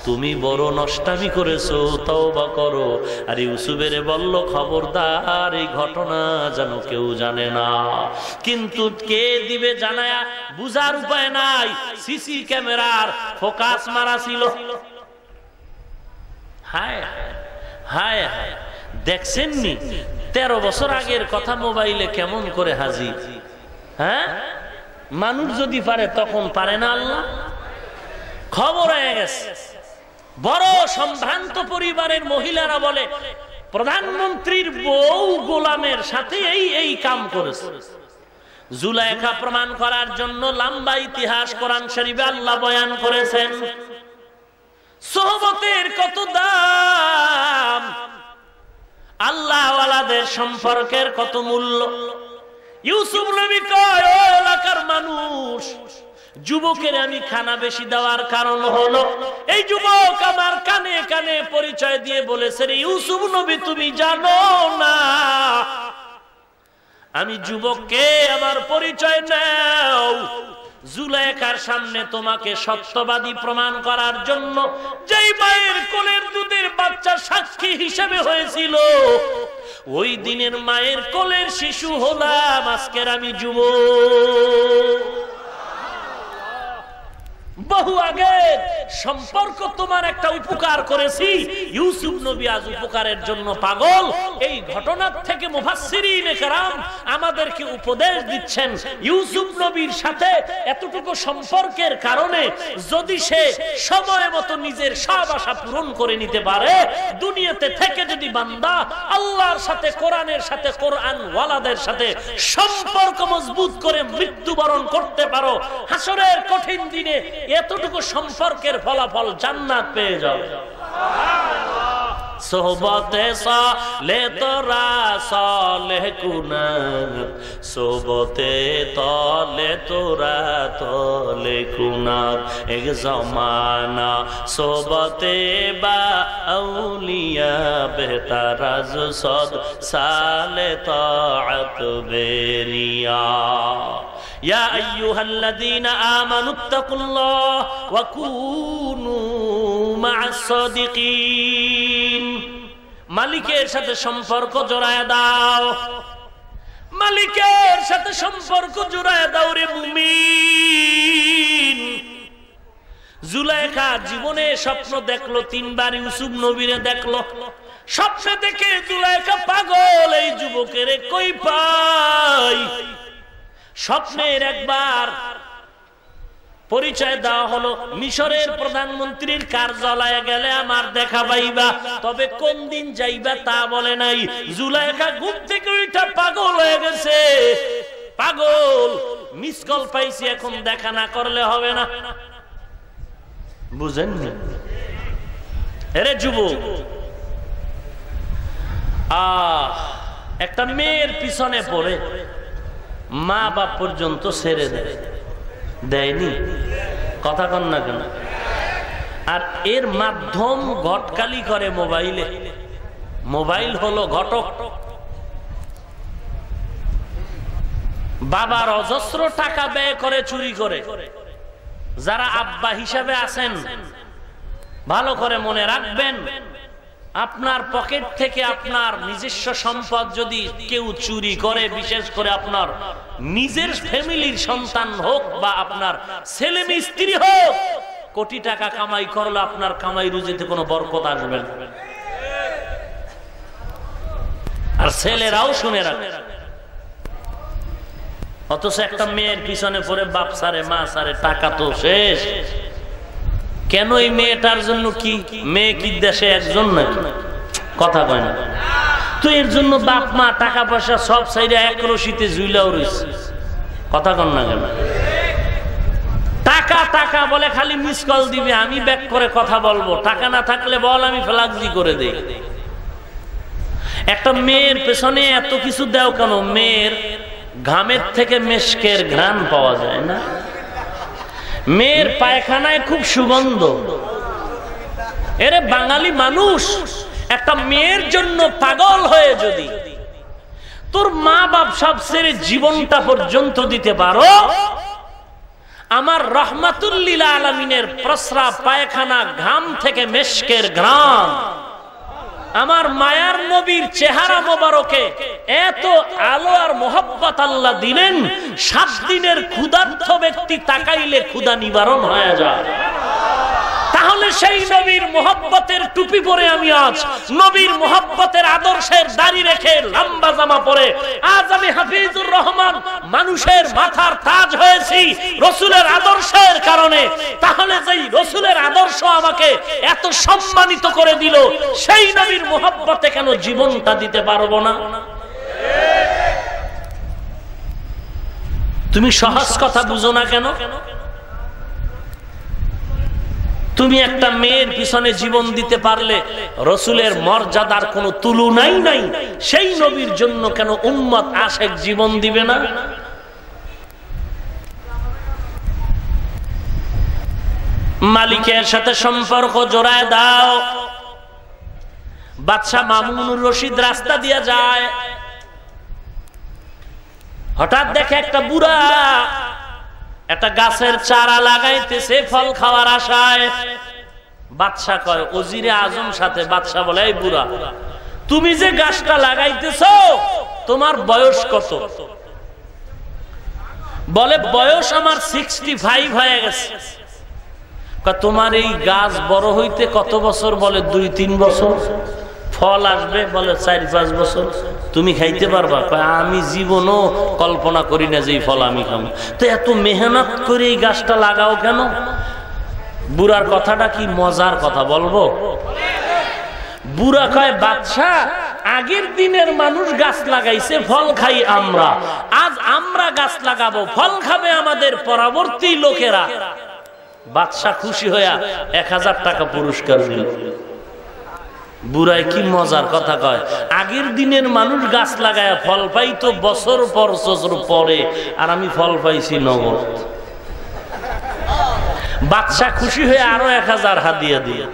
তুমি বড় নষ্টামি করেছো, তওবা করো। আর ইউসুফের বলল, খবরদার এই ঘটনা যেন কেউ জানে না। কিন্তু কে দিবে জানায়া? বুঝার উপায় নাই, সিসি ক্যামেরার ফোকাস মারা ছিল। হায় হায় হায়, দেখছেননি 13 বছর আগের কথা মোবাইলে কেমন করে হাজির। হ্যাঁ, মানুষ যদি পারে তখন পারে না আল্লাহ? খবর হয়ে গেছে। বড় সম্ভ্রান্ত পরিবারের মহিলারা বলে, প্রধানমন্ত্রীর বউ গোলামের সাথে এই কাম করেছে। জুলাইখা প্রমাণ করার জন্য লম্বা ইতিহাস কোরআন শরীফে আল্লাহ বয়ান করেছেন। সোহবতের কত দাম, আল্লাহ ওয়ালাদের সম্পর্কের কত মূল্য। ইউসুফ নবী কয়, ও এলাকার মানুষ, যুবকের আমি খানা বেশি দেওয়ার কারণ হলো এই যুবক আমার কানে কানে পরিচয় দিয়ে বলেছে, ইউসুফ নবী তুমি জানো না আমি যুবককে, আমার পরিচয় নাও। জুলাইখার সামনে তোমাকে সত্যবাদী প্রমাণ করার জন্য যেই মায়ের কোলের দুধের বাচ্চা সাক্ষী হিসেবে হয়েছিল, ওই দিনের মায়ের কোলের শিশু হলাম আজকের আমি যুবক। বহু আগে সম্পর্ক তোমার একটা উপকার করেছি, ইউসুফ নবী আজ উপকারের জন্য পাগল। এই ঘটনার থেকে মুফাসসিরিনে কেরাম আমাদেরকে উপদেশ দিচ্ছেন, ইউসুফ নবীর সাথে এতটুকু সম্পর্কের কারণে যদি সে সময় মতো নিজের সব আশা পূরণ করে নিতে পারে, দুনিয়াতে থেকে যদি বান্দা আল্লাহর সাথে, কোরআনের সাথে, কোরআন ওয়ালাদের সাথে সম্পর্ক মজবুত করে মৃত্যুবরণ করতে পারো, হাসরের কঠিন দিনে এতটুকু সম্পর্কের ফলাফল জান্নাত পেয়ে যাও। সোহবতে সালে তোরা সালেহ কুনাত, সোহবতে তলে তোরা তলে কুনাত, এক জমানা সোহবতে বা আউলিয়া বেহতার আজ সদ সালে তাআত বেরিয়া। ইয়া আইয়ুহাল্লাযীনা আমানুত্তাকুল্লাহ ওয়া কুনু মা'আস সাদিকিন। মালিকের সাথে সম্পর্ক জোড়ায় দাও, মালিকের সাথে সম্পর্ক জোড়ায় দাও রে মুমিন। জুলাইখা জীবনে স্বপ্ন দেখলো, 3 বার ইউসুফ নবীরে দেখলো, স্বপ্নে দেখে জুলাইখা পাগল, এই যুবকের কই পাই। স্বপ্নের একবার পরিচয় দেওয়া হলো, মিশরের প্রধানমন্ত্রীর কার্যালয়ে গেলে আমার দেখা পাইবা, তবে কোন দিন যাইবা তা বলে নাই। জুলাইখা ঘুম থেকে উঠা পাগল হয়ে গেছে, পাগল। মিস কল পাইছি, এখন দেখা না করলে হবে না, বুঝেন? এরে যুবক, একটা মেয়ের পিছনে পড়ে মা বাপ পর্যন্ত ছেড়ে দেয়নি, কথা কন না কেন? আর এর মাধ্যম ঘটকালি করে মোবাইলে। মোবাইল হলো ঘটক। বাবার অজস্র টাকা ব্যয় করে চুরি করে। যারা আব্বা হিসাবে আছেন ভালো করে মনে রাখবেন, আপনার পকেট থেকে আপনার নিজস্ব সম্পদ যদি কেউ চুরি করে, বিশেষ করে আপনার নিজের ফ্যামিলির সন্তান হোক বা আপনার ছেলে মেয়ে স্ত্রী হোক, কোটি টাকা কামাই করলে আপনার কামাই রুজিতে কোনো বরকত আসবে না। আর ছেলেরাও শুনে রাখে। অথচ একটা মেয়ের পিছনে পড়ে বাপ সারে মা সারে, টাকা তো শেষ। কেন এই মেয়েটার জন্য? কি মেয়ে কি দেশে একজন নাকি? কথা কয় না তো। এর জন্য বাপ মা টাকা পয়সা সব সাইডে এক রশিতে ঝুলাও রয়েছে, কথা কন না কেন? টাকা টাকা বলে খালি মিস কল দিবে, আমি ব্যাক করে কথা বলবো। টাকা না থাকলে বল, আমি ফ্লাক্সি করে দেই। একটা মেয়ের পেছনে এত কিছু দেও কেন? মেয়ের ঘামের থেকে মেশকের ঘ্রাণ পাওয়া যায় না? মেয়ের পায়খানায় খুব সুগন্ধ। এরে বাঙালি মানুষ, একটা মেয়ের জন্য পাগল হয়ে যদি তোর মা বাপ সব ছেড়ে জীবনটা পর্যন্ত দিতে পারো, আমার রহমাতুল লিল আলামিনের প্রস্রাব পায়খানা ঘাম থেকে মেশকের ঘ্রাণ, আমার মায়ার নবীর চেহারা মোবারকে এত আলো আর মোহব্বত আল্লাহ দিলেন, 7 দিনের ক্ষুধার্ত ব্যক্তি তাকাইলে ক্ষুধা নিবারণ হয়ে যায়। তাহলে সেই নবীর মোহব্বতের টুপি পরে আমি আজ নবীর মোহব্বতের আদর্শের দাড়ি রেখে লম্বা জামা পরে আজ আমি হাফিজুর রহমান মানুষের মাথার তাজ হয়েছি রসুলের আদর্শের কারণে। তাহলে যেই রসুলের আদর্শ আমাকে এত সম্মানিত করে দিল, সেই নবীর মোহব্বতে কেন জীবনটা দিতে পারবো না? তুমি সহজ কথা বুঝো না কেন? তুমি একটা মেয়ের পিছনে জীবন দিতে পারলে রসুলের মর্যাদার কোনো তুলনাই নাই, সেই নবীর জন্য কেন উম্মত আশেক জীবন দিবে না? মালিকের সাথে সম্পর্ক জোড়ায় দাও। বাদশা মামুনুর রশিদ রাস্তা দিয়ে যায়, হঠাৎ দেখে একটা বুড়া একটা গাছের চারা লাগাইতেছে ফল খাওয়ার আশায়। বাদশা কয় ওজিরে আজম সাথে, বাদশা বলে এই বুড়া, তুমি যে গাছটা লাগাইতেছো তোমার বয়স কত? বলে বয়স আমার 65 হয়ে গেছে। তোমার এই গাছ বড় হইতে কত বছর? বলে 2-3 বছর। ফল আসবে? বলে 4-5 বছর। তুমি খাইতে পারবা? আমি জীবনও কল্পনা করি না যে এই ফল আমি খাবো। তো এত মেহনত করে এই গাছটা লাগাও কেন? বুড়ার কথাটা কি মজার কথা বলবো? বুড়া কয় বাদশা, আগের দিনের মানুষ গাছ লাগাইছে, ফল খাই আমরা, আজ আমরা গাছ লাগাবো, ফল খাবে আমাদের পরবর্তী লোকেরা। বাদশা খুশি হইয়া 1000 টাকা পুরস্কার দিল। বুড়াই কি মজার কথা কয়, আগের দিনের মানুষ গাছ লাগায় ফল পাইতো বছর পর বছর পরে, আর আমি ফল পাইছি নগদ। বাদশা খুশি হয়ে আরো 1000 হাদিয়া দিয়ে।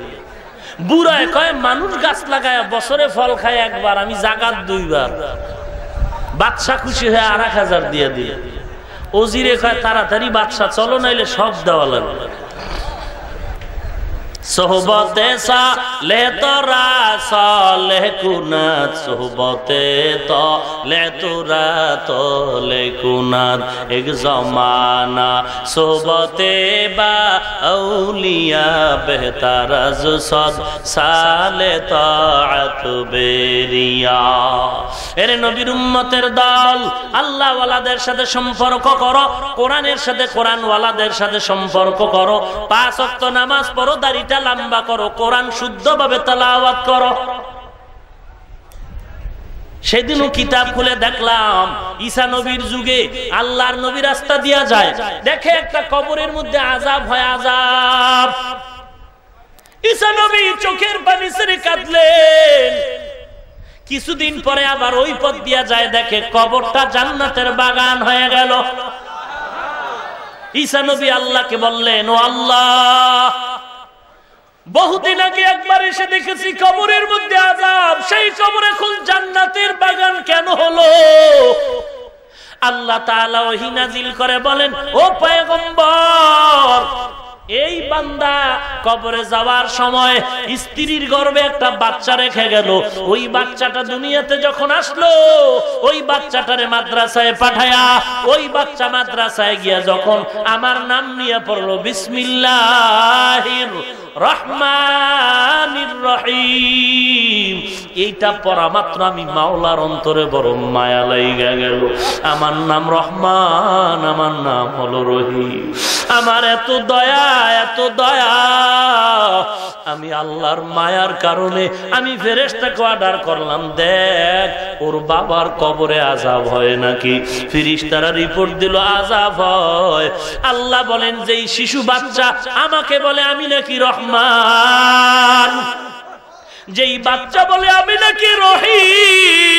বুড়ায় কয় মানুষ গাছ লাগায় বছরে ফল খায় একবার, আমি জাকাত 2 বার। বাদশা খুশি হয়ে আর 1000 দিয়ে দিয়ে। ওজিরে কয় তাড়াতাড়ি বাদশা চলো, নাইলে সব দেওয়া লাগবে। সোহবতে সালে তোরা সালে কুনাত, সোহবতে তলে তোরা তলে কুনাত, এক জমানা সোহবতে বা আউলিয়া বেহতার আজ সদ সালে তাআত বেরিয়া। এরে নবীর উম্মতের দল, আল্লাহ ওয়ালাদের সাথে সম্পর্ক করো, কোরআনের সাথে কোরআন ওয়ালাদের সাথে সম্পর্ক করো, 5 ওয়াক্ত নামাজ পড়ো, দাড়িটা লম্বা করো, কোরআন শুদ্ধভাবে তেলাওয়াত করো। সেদিনও কিতাব খুলে দেখলাম ঈসা নবীর যুগে আল্লাহর নবী রাস্তা দিয়া যায়, দেখে একটা কবরের মধ্যে আযাব হয়, আযাব। ঈসা নবী চোখের পানি ছেড়ে কাঁদলেন। কিছুদিন পরে আবার ওই পথ দিয়া যায়, দেখে কবরটা জান্নাতের বাগান হয়ে গেল। ঈসা নবী আল্লাহকে বললেন, ও আল্লাহ, বহুদিন আগে একবার এসে দেখেছি কবরের মধ্যে আযাব, সেই কবর এখন জান্নাতের বাগান কেন হলো? আল্লাহ তাআলা ওহী নাযিল করে বলেন, ও পয়গম্বর, এই বান্দা কবরে যাওয়ার সময় স্ত্রীর গর্ভে একটা বাচ্চা রেখে গেল। ওই বাচ্চাটা দুনিয়াতে যখন আসলো, ওই বাচ্চাটারে মাদ্রাসায় পাঠায়া, ওই বাচ্চা মাদ্রাসায় গিয়া যখন আমার নাম নিয়ে পড়লো, বিসমিল্লাহির রহমানির রহিম, এইটা পড়া মাত্র আমি মাওলার অন্তরে বড় মায়া লাইগা গেল। আমার নাম রহমান, আমার নাম হলো রহিম। আমার এত দয়া, এত দয়া, আমি আল্লাহর মায়ার কারণে আমি ফেরেশতাকে অর্ডার করলাম, দেখ ওর বাবার কবরে আযাব হয় নাকি। ফেরেশতারা রিপোর্ট দিল আযাব হয়। আল্লাহ বলেন, যেই শিশু বাচ্চা আমাকে বলে আমি নাকি রহমান, যেই বাচ্চা বলে আমি নাকি রহিম,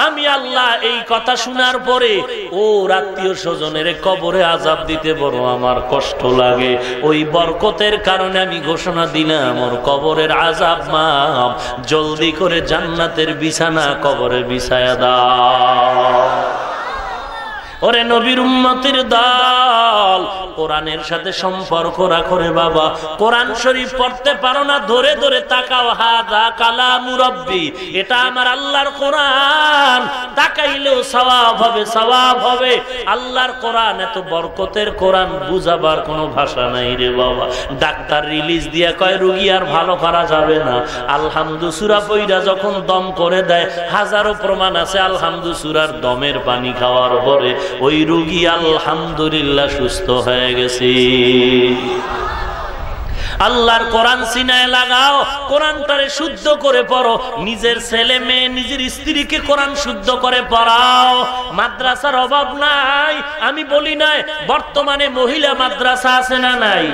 আমি আল্লাহ এই কথা শোনার পরে ও আত্মীয় স্বজনের কবরে আযাব দিতে বড় আমার কষ্ট লাগে। ওই বরকতের কারণে আমি ঘোষণা দিলাম, ওর কবরের আযাব মাফ, জলদি করে জান্নাতের বিছানা কবরে বিছায়া দাও। ওরে নবীর উম্মতের দল, কোরআনের সাথে সম্পর্ক রাখো রে বাবা। কোরআন শরীফ পড়তে পারো না, ধরে ধরে তাকাও, হাযা কালামু রাব্বি, এটা আমার আল্লাহর কোরআন, তাকাইলেও সওয়াব হবে, সওয়াব হবে। আল্লাহর কোরআন এত বরকতের কোরআন, বুঝাবার কোনো ভাষা নাই রে বাবা। ডাক্তার রিলিজ দিয়া কয় রোগী আর ভালো করা যাবে না, আলহামদু সূরা পড়া যখন দম করে দেয়, হাজারো প্রমাণ আছে আলহামদু সূরার দমের পানি খাওয়ার পরে ওই রোগী আলহামদুলিল্লাহ সুস্থ হয়ে গেছে। আল্লাহর কোরআন সিনায় লাগাও, কোরআনটারে শুদ্ধ করে পড়ো। নিজের ছেলে মেয়ে, নিজের স্ত্রীকে কোরআন শুদ্ধ করে পড়াও। মাদ্রাসার অভাব নাই, আমি বলি না, বর্তমানে মহিলা মাদ্রাসা আছে না নাই?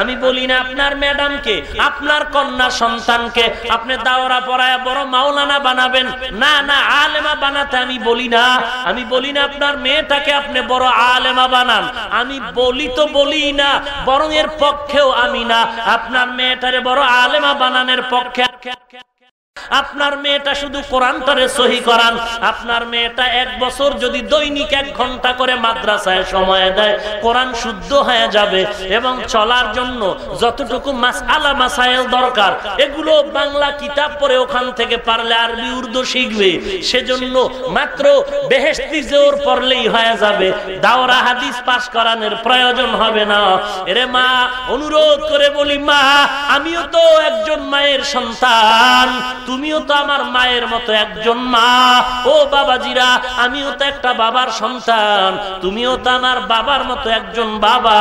আমি বলি না আপনার ম্যাডামকে, আপনার কন্যা সন্তানকে আপনি দাওরা পড়ায় বড় মাওলানা বানাবেন, না না, আলেমা বানাতে আমি বলি না। আমি বলি না আপনার মেয়েটাকে আপনি বড় আলেমা বানান, আমি বলি তো বলি না, বরং এর পক্ষেও আমি না। আপনার মেয়েটারে বড় আলেমা বানানোর পক্ষে। আপনার মেয়েটা শুধু কোরআনটারে সহি করান। আপনার মেয়েটা 1 বছর যদি দৈনিক 1 ঘন্টা করে মাদ্রাসায় সময় দেয়, কোরআন শুদ্ধ হয়ে যাবে। এবং চলার জন্য যতটুকু মাসআলা মাসাইল দরকার, এগুলো বাংলা কিতাব পড়ে ওখান থেকে পারলে আরবি উর্দু শিখবে। সেজন্য মাত্র বেহেশতি জোর পড়লেই হয়ে যাবে, দাওরা হাদিস পাস করানোর প্রয়োজন হবে না। এরে মা, অনুরোধ করে বলি, মা আমিও তো একজন মায়ের সন্তান, তুমিও তো আমার মায়ের মতো একজন মা। ও বাবাজিরা, আমিও তো একটা বাবার সন্তান, তুমিও তো আমার বাবার মতো একজন বাবা।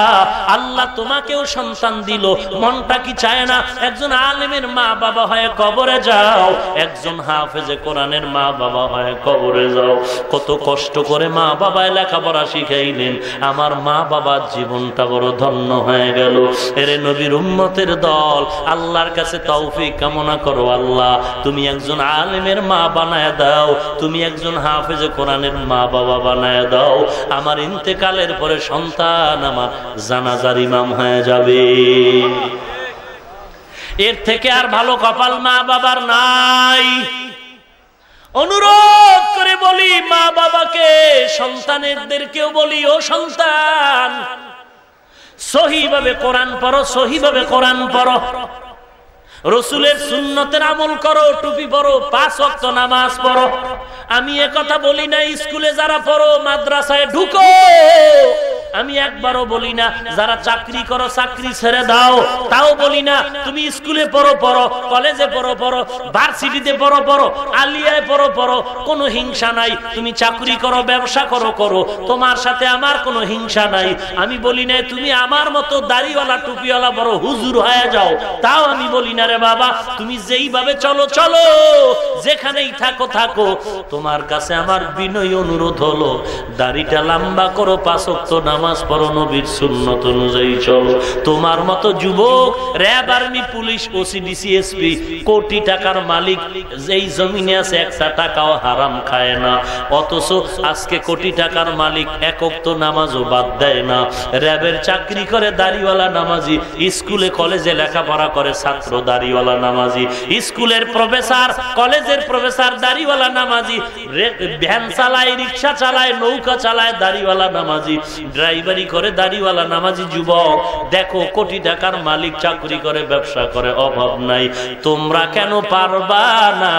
আল্লাহ তোমাকেও সন্তান দিল, মনটা কি চায় না একজন আলেমের মা বাবা হয়ে কবরে যাও, একজন হাফেজে কোরআনের মা বাবা হয়ে কবরে যাও। কত কষ্ট করে মা বাবায় লেখাপড়া শিখাইলেন, আমার মা বাবার জীবনটা বড় ধন্য হয়ে গেল। এরে নবীর উম্মতের দল, আল্লাহর কাছে তৌফিক কামনা করো, আল্লাহ তুমি একজন আলেমের মা বানায় দাও, তুমি একজন হাফেজে কোরআনের মা বাবা বানায় দাও। আমার ইন্তেকালের পরে সন্তান আমার জানাজার ইমাম হয়ে যাবে। এর থেকে আর ভালো কপাল মা বাবার নাই। অনুরোধ করে বলি মা বাবাকে, সন্তানেরদেরকেও বলি, ও সন্তান, সহিভাবে কোরআন পড়ো, সহিভাবে কোরআন পড়ো। রসুলের সুন্নতের আমল করো, টুপি পরো, 5 ওয়াক্ত নামাজ পড়ো। আমি একথা বলি না স্কুলে যারা পড়ো মাদ্রাসায় ঢুকো, আমি একবারও বলি না যারা চাকরি করো চাকরি ছেড়ে দাও, তাও বলি না তুমি স্কুলে পড়ো পড়ো, কলেজে পড়ো পড়ো, ভার্সিটিতে পড়ো পড়ো, আলিয়ায় পড়ো পড়ো, কোনো হিংসা নাই। তুমি চাকরি করো, ব্যবসা করো করো, তোমার সাথে আমার কোনো হিংসা নাই। আমি বলি না তুমি আমার মতো দাড়িওয়ালা টুপিওয়ালা বড় হুজুর হয়ে যাও, তাও আমি বলি না রে বাবা, তুমি যেইভাবে চলো চলো, যেখানেই থাকো থাকো। তোমার কাছে আমার বিনয় অনুরোধ হলো দাড়িটা লম্বা করো, 5 ওয়াক্ত নামাজ পড়ো, নবীর সুন্নত অনুযায়ী চলো। তোমার মতো যুবক RAB, army, police, OC DC, SP, কোটি টাকার মালিক যেই জমিনে আছে একটা টাকাও হারাম খায় না, অথচ আজকে কোটি টাকার মালিক 1 ওয়াক্ত নামাজও বাদ দেয় না। র‍্যাবের চাকরি করে দাড়িওয়ালা নামাজি, স্কুলে কলেজে লেখাপড়া করে ছাত্র দাড়িওয়ালা নামাজি, স্কুলের প্রফেসর কলেজের প্রফেসর দাড়িওয়ালা নামাজি, ভ্যান চালায়, রিক্সা চালায়, নৌকা চালায় দাড়িওয়ালা নামাজি, ড্রাইভারি করে দাড়িওয়ালা নামাজি যুবক। দেখো কোটি টাকার মালিক চাকরি করে, ব্যবসা করে, অভাব নাই। তোমরা কেন পারবা না?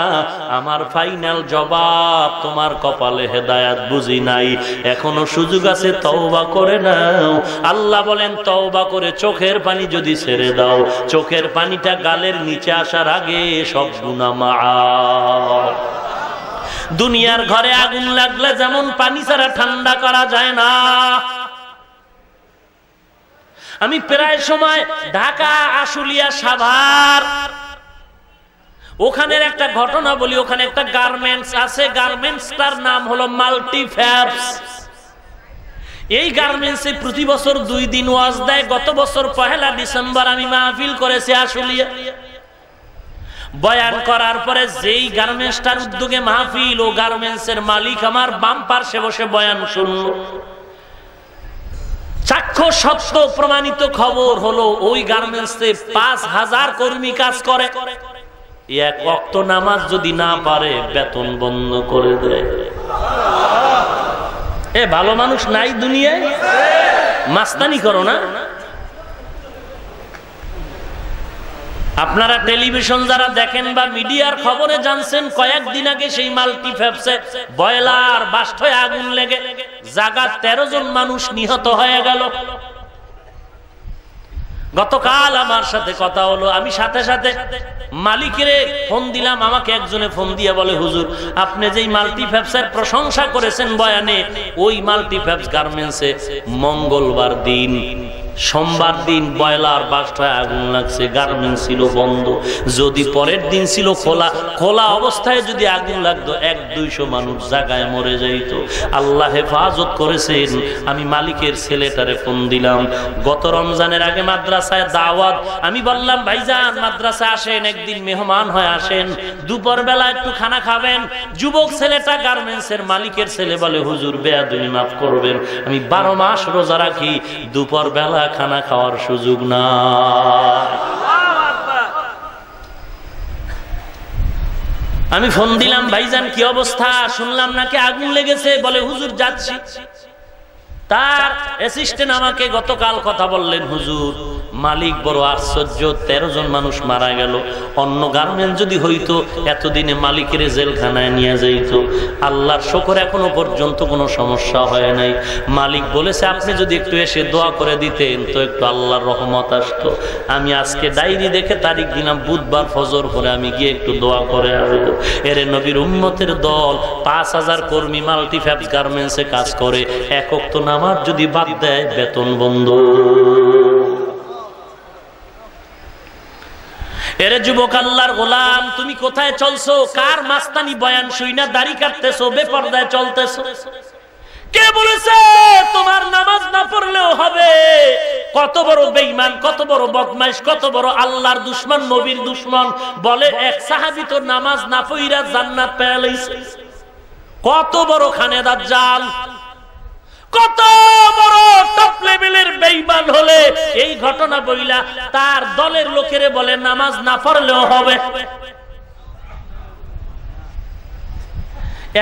আমার ফাইনাল জবাব, তোমার কপালে হেদায়াত বুঝি নাই, এখনো সুযোগ আছে, তওবা করে নাও। আল্লাহ বলেন তওবা করে চোখের পানি যদি ছেড়ে দাও, চোখের পানিটা গালের নিচে আসার আগে সব গুনাহ মাফ। দুনিয়ার ঘরে আগুন লাগলে যেমন পানি ছাড়া ঠান্ডা করা যায় না। আমি প্রায় সময় ঢাকা আশুলিয়া সাভার ওখানের একটা ঘটনা বলি। ওখানে একটা গার্মেন্টস আছে, গার্মেন্টসটার নাম হলো মাল্টিফ্যাবস। এই গার্মেন্টসে প্রতি বছর 2 দিন ওয়াজ দেয়। গত বছর 1 ডিসেম্বর আমি মাহফিল করেছি আশুলিয়া। বয়ান করার পরে যেই গার্মেন্টসটার উদ্যোগে মাহফিল, ও গার্মেন্টসের মালিক আমার বাম পাশে বসে বয়ান শুনল। সাক্ষ্য সত্য প্রমাণিত খবর হলো ওই গার্মেন্টসে 5000 কর্মী কাজ করে। 1 ওয়াক্ত নামাজ যদি না পারে বেতন বন্ধ করে দেয়। এ ভালো মানুষ নাই দুনিয়ায়? মাস্তানি করো না। আপনারা টেলিভিশন যারা দেখেন বা মিডিয়ার খবরে জানছেন, কয়েকদিন আগে সেই মাল্টিফ্যাবসে বয়লার বাস্ট হয়ে আগুন লেগে জায়গা 13 জন মানুষ নিহত হয়ে গেল। গতকাল আমার সাথে কথা হলো, আমি সাথে সাথে মালিকের ফোন দিলাম। আমাকে একজনে ফোন দিয়ে বলে, হুজুর আপনি যেই মাল্টিফ্যাবসের প্রশংসা করেছেন বয়ানে, ওই মাল্টিফ্যাবস গার্মেন্টসে মঙ্গলবার দিন, সোমবার দিন বয়লার বাস্ট হয়ে আগুন লাগছে, গার্মেন্টস ছিল বন্ধ। যদি পরের দিন ছিল খোলা, খোলা অবস্থায় যদি আগুন লাগতো 100-200 মানুষ জায়গায় মরে যাইত। আল্লাহ হেফাজত করেছেন। আমি মালিকের ছেলেটারে ফোন দিলাম। গত রমজানের আগে মাদ্রাসায় দাওয়াত, আমি বললাম ভাইজান মাদ্রাসায় আসেন, একদিন মেহমান হয়ে আসেন, দুপুর বেলা একটু খানা খাবেন। যুবক ছেলেটা গার্মেন্টসের মালিকের ছেলে বলে, হুজুর বেয়াদবি মাফ করবেন, আমি 12 মাস রোজা রাখি, দুপুর বেলা খানা খাওয়ার সুযোগ না। আমি ফোন দিলাম, ভাইজান কি অবস্থা? শুনলাম নাকি আগুন লেগেছে। বলে হুজুর যাচ্ছি। তার অ্যাসিস্ট্যান্ট আমাকে গতকাল কথা বললেন, হুজুর মালিক বড় আশ্চর্য, 13 জন মানুষ মারা গেল। অন্য গার্মেন্ট যদি হইতো এতদিনে মালিকের জেলখানায় নিয়ে যাইত। আল্লাহর শুকর এখনো পর্যন্ত কোনো সমস্যা হয় নাই। মালিক বলেছে আপনি যদি একটু এসে দোয়া করে দিতেন তো একটু আল্লাহর রহমত আসতো। আমি আজকে ডায়েরি দেখে তারিখ দিলাম বুধবার ফজর করে আমি গিয়ে একটু দোয়া করে আসব। এরে নবীর উম্মতের দল 5000 কর্মী মাল্টিফ্যাবস গার্মেন্টসে কাজ করে, 1 ওয়াক্ত নামাজ যদি বাদ দেয় বেতন বন্ধ। এরে যুবক আল্লাহর গোলাম, তুমি কোথায় চলছো? কার মাস্তানি বয়ান শুইনা দাড়ি কাটতেছো, বেপরদায় চলতেছো? কে বলেছে তোমার নামাজ না পড়লেও হবে? কত বড় বেঈমান, কত বড় বদমাইশ, কত বড় আল্লাহর দুশমন, নবীর দুশমন। বলে এক সাহাবী তো নামাজ না পড়িরা জান্নাত পেয়ে লইছে। কত বড় খানে দাজ্জাল, কত বড় টপ লেভেলের বেঈমান হলে এই ঘটনা বইলা তার দলের লোকেরে বলে নামাজ না পড়লেও হবে।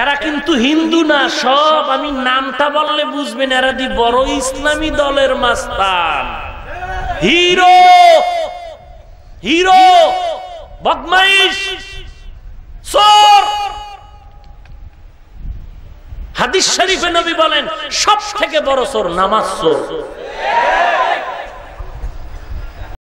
এরা কিন্তু হিন্দু না, সব আমি নামটা বললে বুঝবেন, এরা দি বড় ইসলামী দলের মাস্তান, হিরো হিরো বদমাইশ, চোর। হাদিস শরীফে নবী বলেন সব থেকে বড় চোর নামাজ চোর।